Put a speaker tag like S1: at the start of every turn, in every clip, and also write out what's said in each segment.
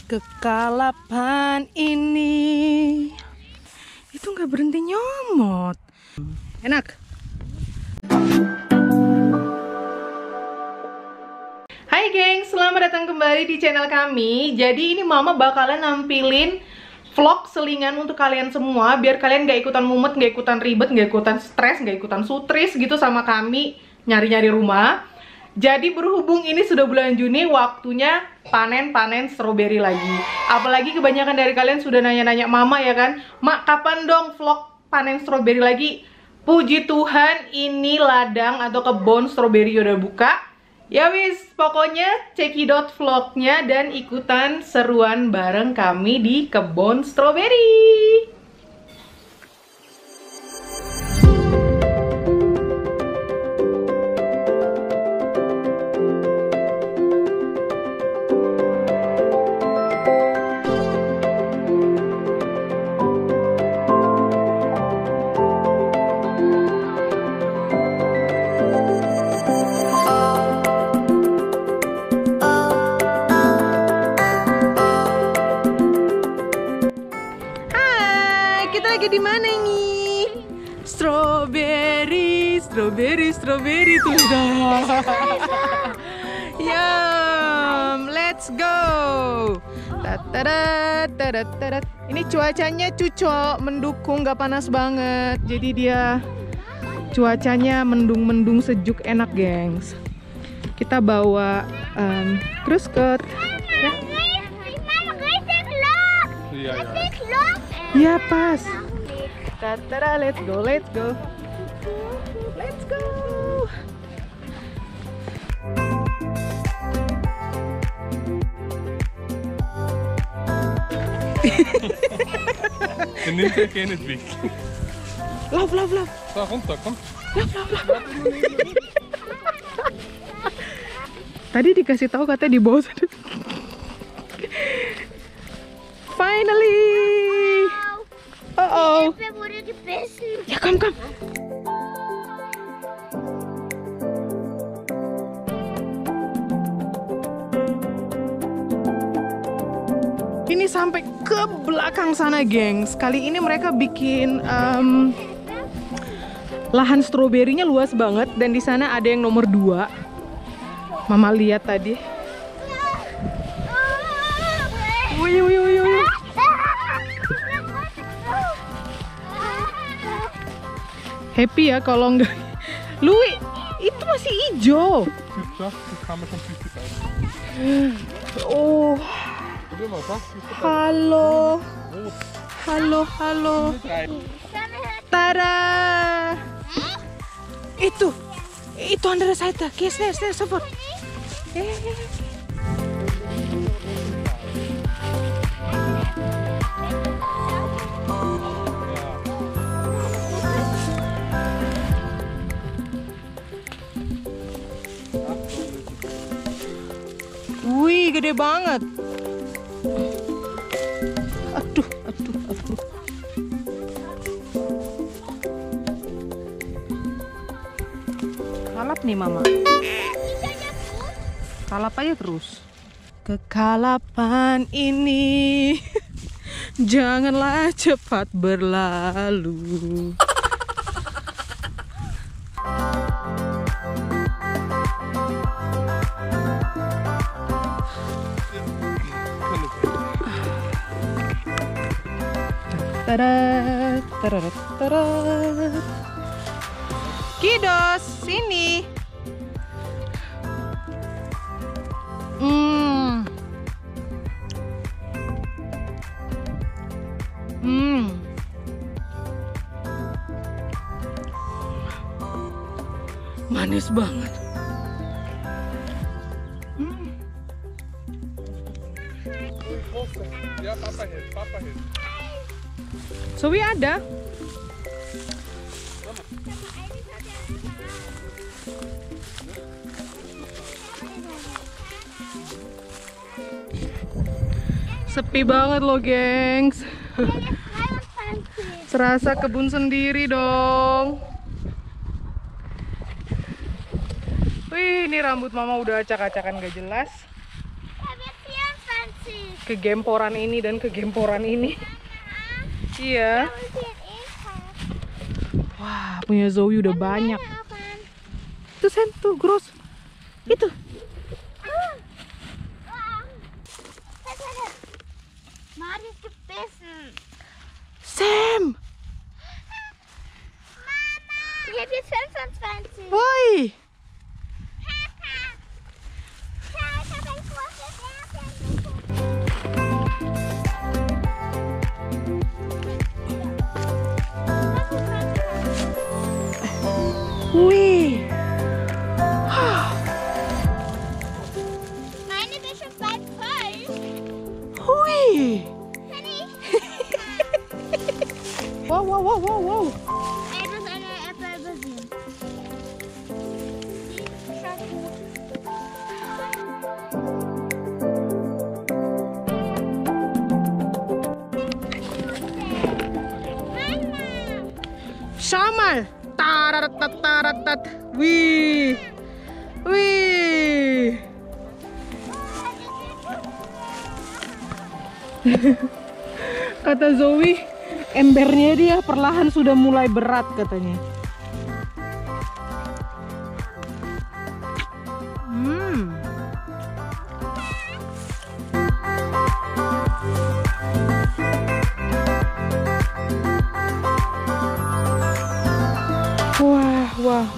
S1: Kekalapan ini itu nggak berhenti nyomot. Enak. Hai geng, selamat datang kembali di channel kami. Jadi ini mama bakalan nampilin vlog selingan untuk kalian semua, biar kalian gak ikutan mumet, gak ikutan ribet, gak ikutan stres, gak ikutan sutris gitu sama kami nyari-nyari rumah. Jadi berhubung ini sudah bulan Juni, waktunya panen-panen stroberi lagi. Apalagi kebanyakan dari kalian sudah nanya-nanya mama ya kan, Mak kapan dong vlog panen stroberi lagi? Puji Tuhan ini ladang atau kebun stroberi udah buka. Ya wis, pokoknya cekidot vlognya dan ikutan seruan bareng kami di kebun stroberi. Di mana ini? Strawberry tuh dah. Yum, let's go. Tatarat. Ini cuacanya cucok, mendukung, nggak panas banget. Jadi dia cuacanya mendung sejuk, enak, gengs. Kita bawa terus ke ya pas. Tara, let's go.
S2: Je neemt er geen weg.
S1: Lauf.
S2: Da runter, komm.
S1: Lauf. Tadi dikasih tahu katanya di bawah sana. Finally. Oh.
S3: Wir wurden gebissen.
S1: Ja, komm. Ini sampai ke belakang sana, gengs. Kali ini mereka bikin lahan stroberinya luas banget dan di sana ada yang nomor 2. Mama lihat tadi. Wih. Happy ya kalau enggak. Louis, itu masih hijau. Oh. Halo. Tada. Itu andere Seite. Geh schnell, sofort. Wih, gede banget. Aduh. Kalap nih mama. Kalap aja terus. Kekalapan ini janganlah cepat berlalu. Tarat. Kidos, sini. Manis banget.
S2: Ja, papa heeft.
S1: Zoe ada. Sepi banget loh, gengs. Serasa kebun sendiri dong. Wih, ini rambut mama udah acak-acakan gak jelas.
S3: Kami 24.
S1: kegemporan ini dan kegemporan ini. Iya. Wah, punya Zoe udah banyak. Itu Sam, tuh gross. Itu.
S3: Mari gebissen.
S1: Sam.
S3: Mama. Ich habe jetzt 25.
S1: Woi.
S3: Schau, ich habe ein großes Erdbeeren.
S1: Wih.
S3: Meine wird schon bald voll.
S1: Wih.
S3: Kann ich?
S1: Wow, wow, wow, wow, wow.
S3: Etwas eine Erdbeere übersehen. Die schaut gut. Mama.
S1: Schau mal. Taratat. Wih. Wih. Kata Zoe, embernya dia perlahan sudah mulai berat katanya.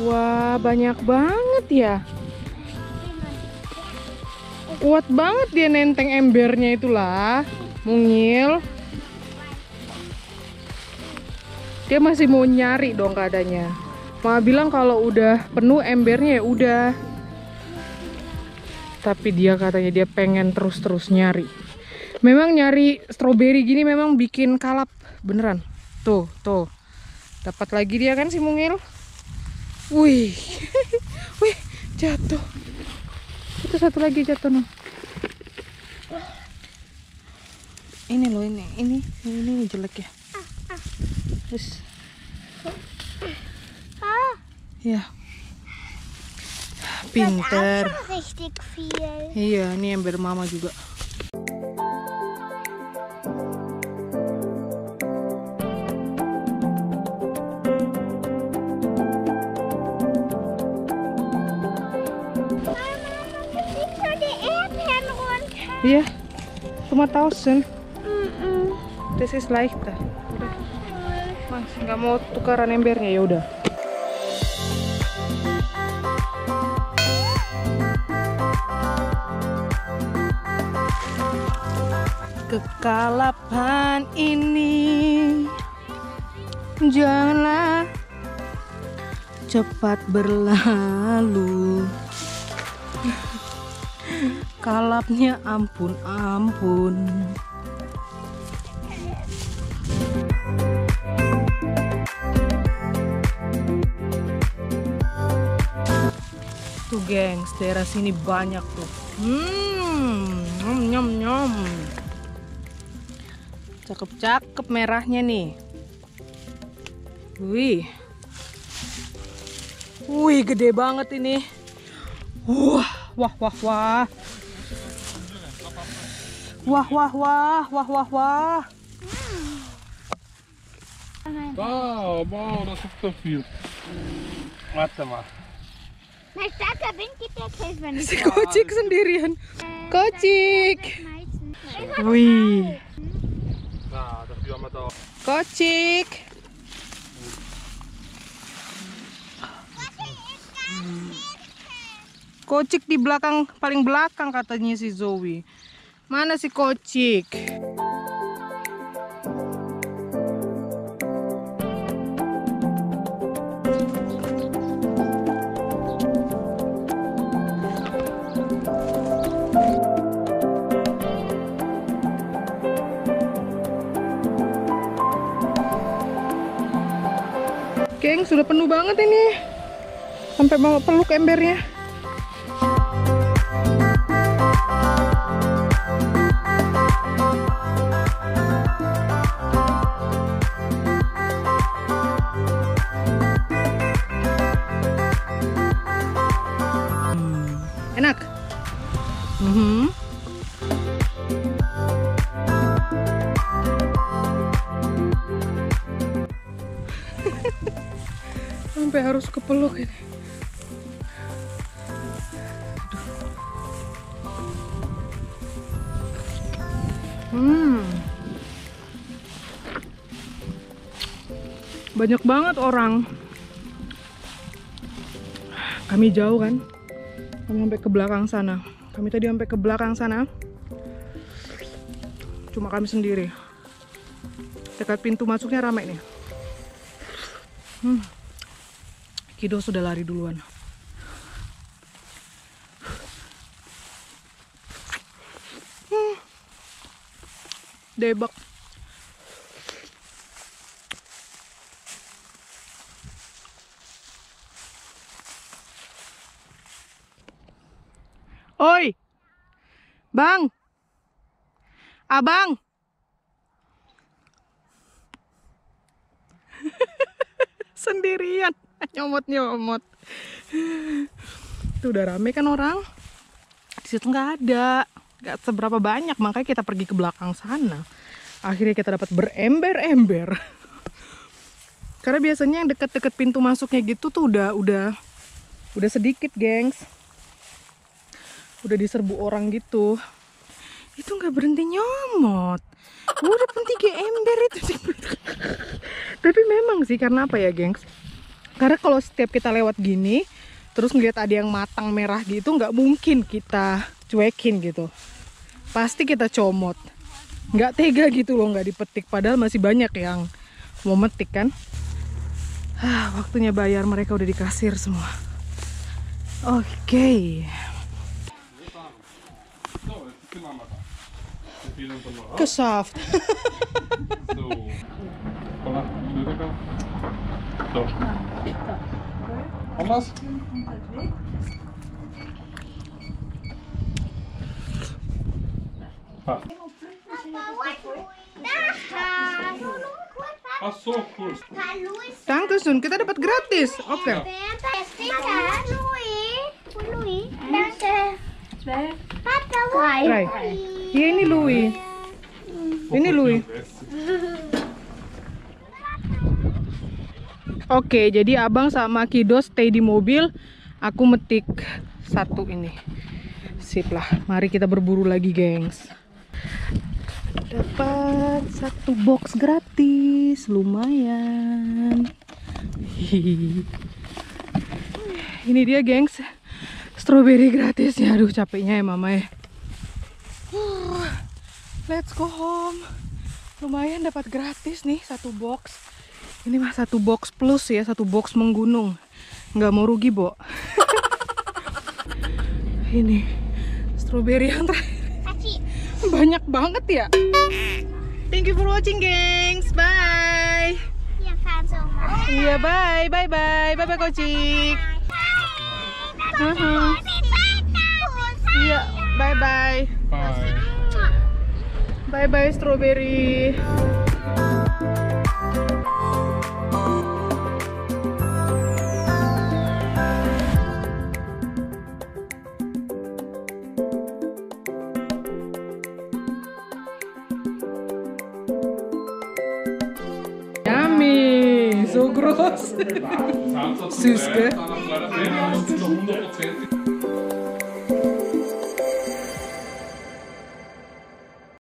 S1: Wah, banyak banget ya. Kuat banget dia nenteng embernya itulah, mungil. Dia masih mau nyari dong keadaannya. Mama bilang kalau udah penuh embernya ya udah. Tapi dia katanya dia pengen terus nyari. Memang nyari stroberi gini memang bikin kalap beneran. Tuh. Dapat lagi dia kan si mungil. Wih. Wih, jatuh. Itu satu lagi jatuh no. Ini loh ini jelek ya. Terus. Ya. Pinter.
S3: Auch schon richtig viel.
S1: Iya, ini ember mama juga. Iya, cuma 1000. This is leichter. Udah. Mas, nggak mau tukaran embernya ya udah. Kekalapan ini janganlah cepat berlalu. Kalapnya ampun. Tuh gengs, daerah sini banyak tuh. Nyom. Cakep merahnya nih. Wih, gede banget ini. Wah.
S2: Wow, das ist so viel. Warte mal.
S3: Mein starker Wind gibt jetzt helfen.
S1: Si Kocik sendirian. Kocik. Wih.
S2: Nah, das wir mal da.
S1: Kocik. Kocik di belakang, paling belakang katanya si Zoe. Mana si Kocik? Geng, sudah penuh banget ini. Sampai mau peluk embernya. Enak. sampai harus kepeluk ini. Banyak banget orang. Kami jauh kan? Kami sampai ke belakang sana. Kami tadi sampai ke belakang sana. Cuma kami sendiri. Dekat pintu masuknya ramai nih. Kido sudah lari duluan. Debak. Oi, Bang, Abang. Sendirian, nyomot-nyomot. Itu udah rame kan orang. Di situ nggak ada, nggak seberapa banyak, makanya kita pergi ke belakang sana. Akhirnya kita dapat berember-ember. Karena biasanya yang deket-deket pintu masuknya gitu tuh udah sedikit, gengs. Udah diserbu orang gitu. Itu nggak berhenti nyomot. Udah pun 3 ember itu. Tapi memang sih, karena apa ya, gengs? Karena kalau setiap kita lewat gini terus ngeliat ada yang matang merah gitu, nggak mungkin kita cuekin gitu. Pasti kita comot. Nggak tega gitu loh nggak dipetik, padahal masih banyak yang mau metik kan. Waktunya bayar, mereka udah di kasir semua. Oke. Gesaft.
S2: So. Voilà, Entschuldigung. So. Anders? Ach so, cool.
S1: Danke schön, kita dapat gratis. Oke. Rai. Iya, ini Louis. Ini Louis. Oke, jadi abang sama Kido stay di mobil. Aku metik satu ini. Sip lah, mari kita berburu lagi, gengs. Dapat 1 box gratis, lumayan. Ini dia, gengs, strawberry gratisnya. Aduh, capeknya ya mama ya. Let's go home. Lumayan dapat gratis nih 1 box. Ini mah 1 box plus ya, 1 box menggunung. Nggak mau rugi, Bo. Ini strawberry yang terakhir. Banyak banget ya. Thank you for watching, gengs. Bye. Iya, bye. Bye bye. Bye bye, Kocik. Iya, bye bye.
S2: Bye.
S1: Bye bye, strawberry. Yummy, so groß. Süß, gell?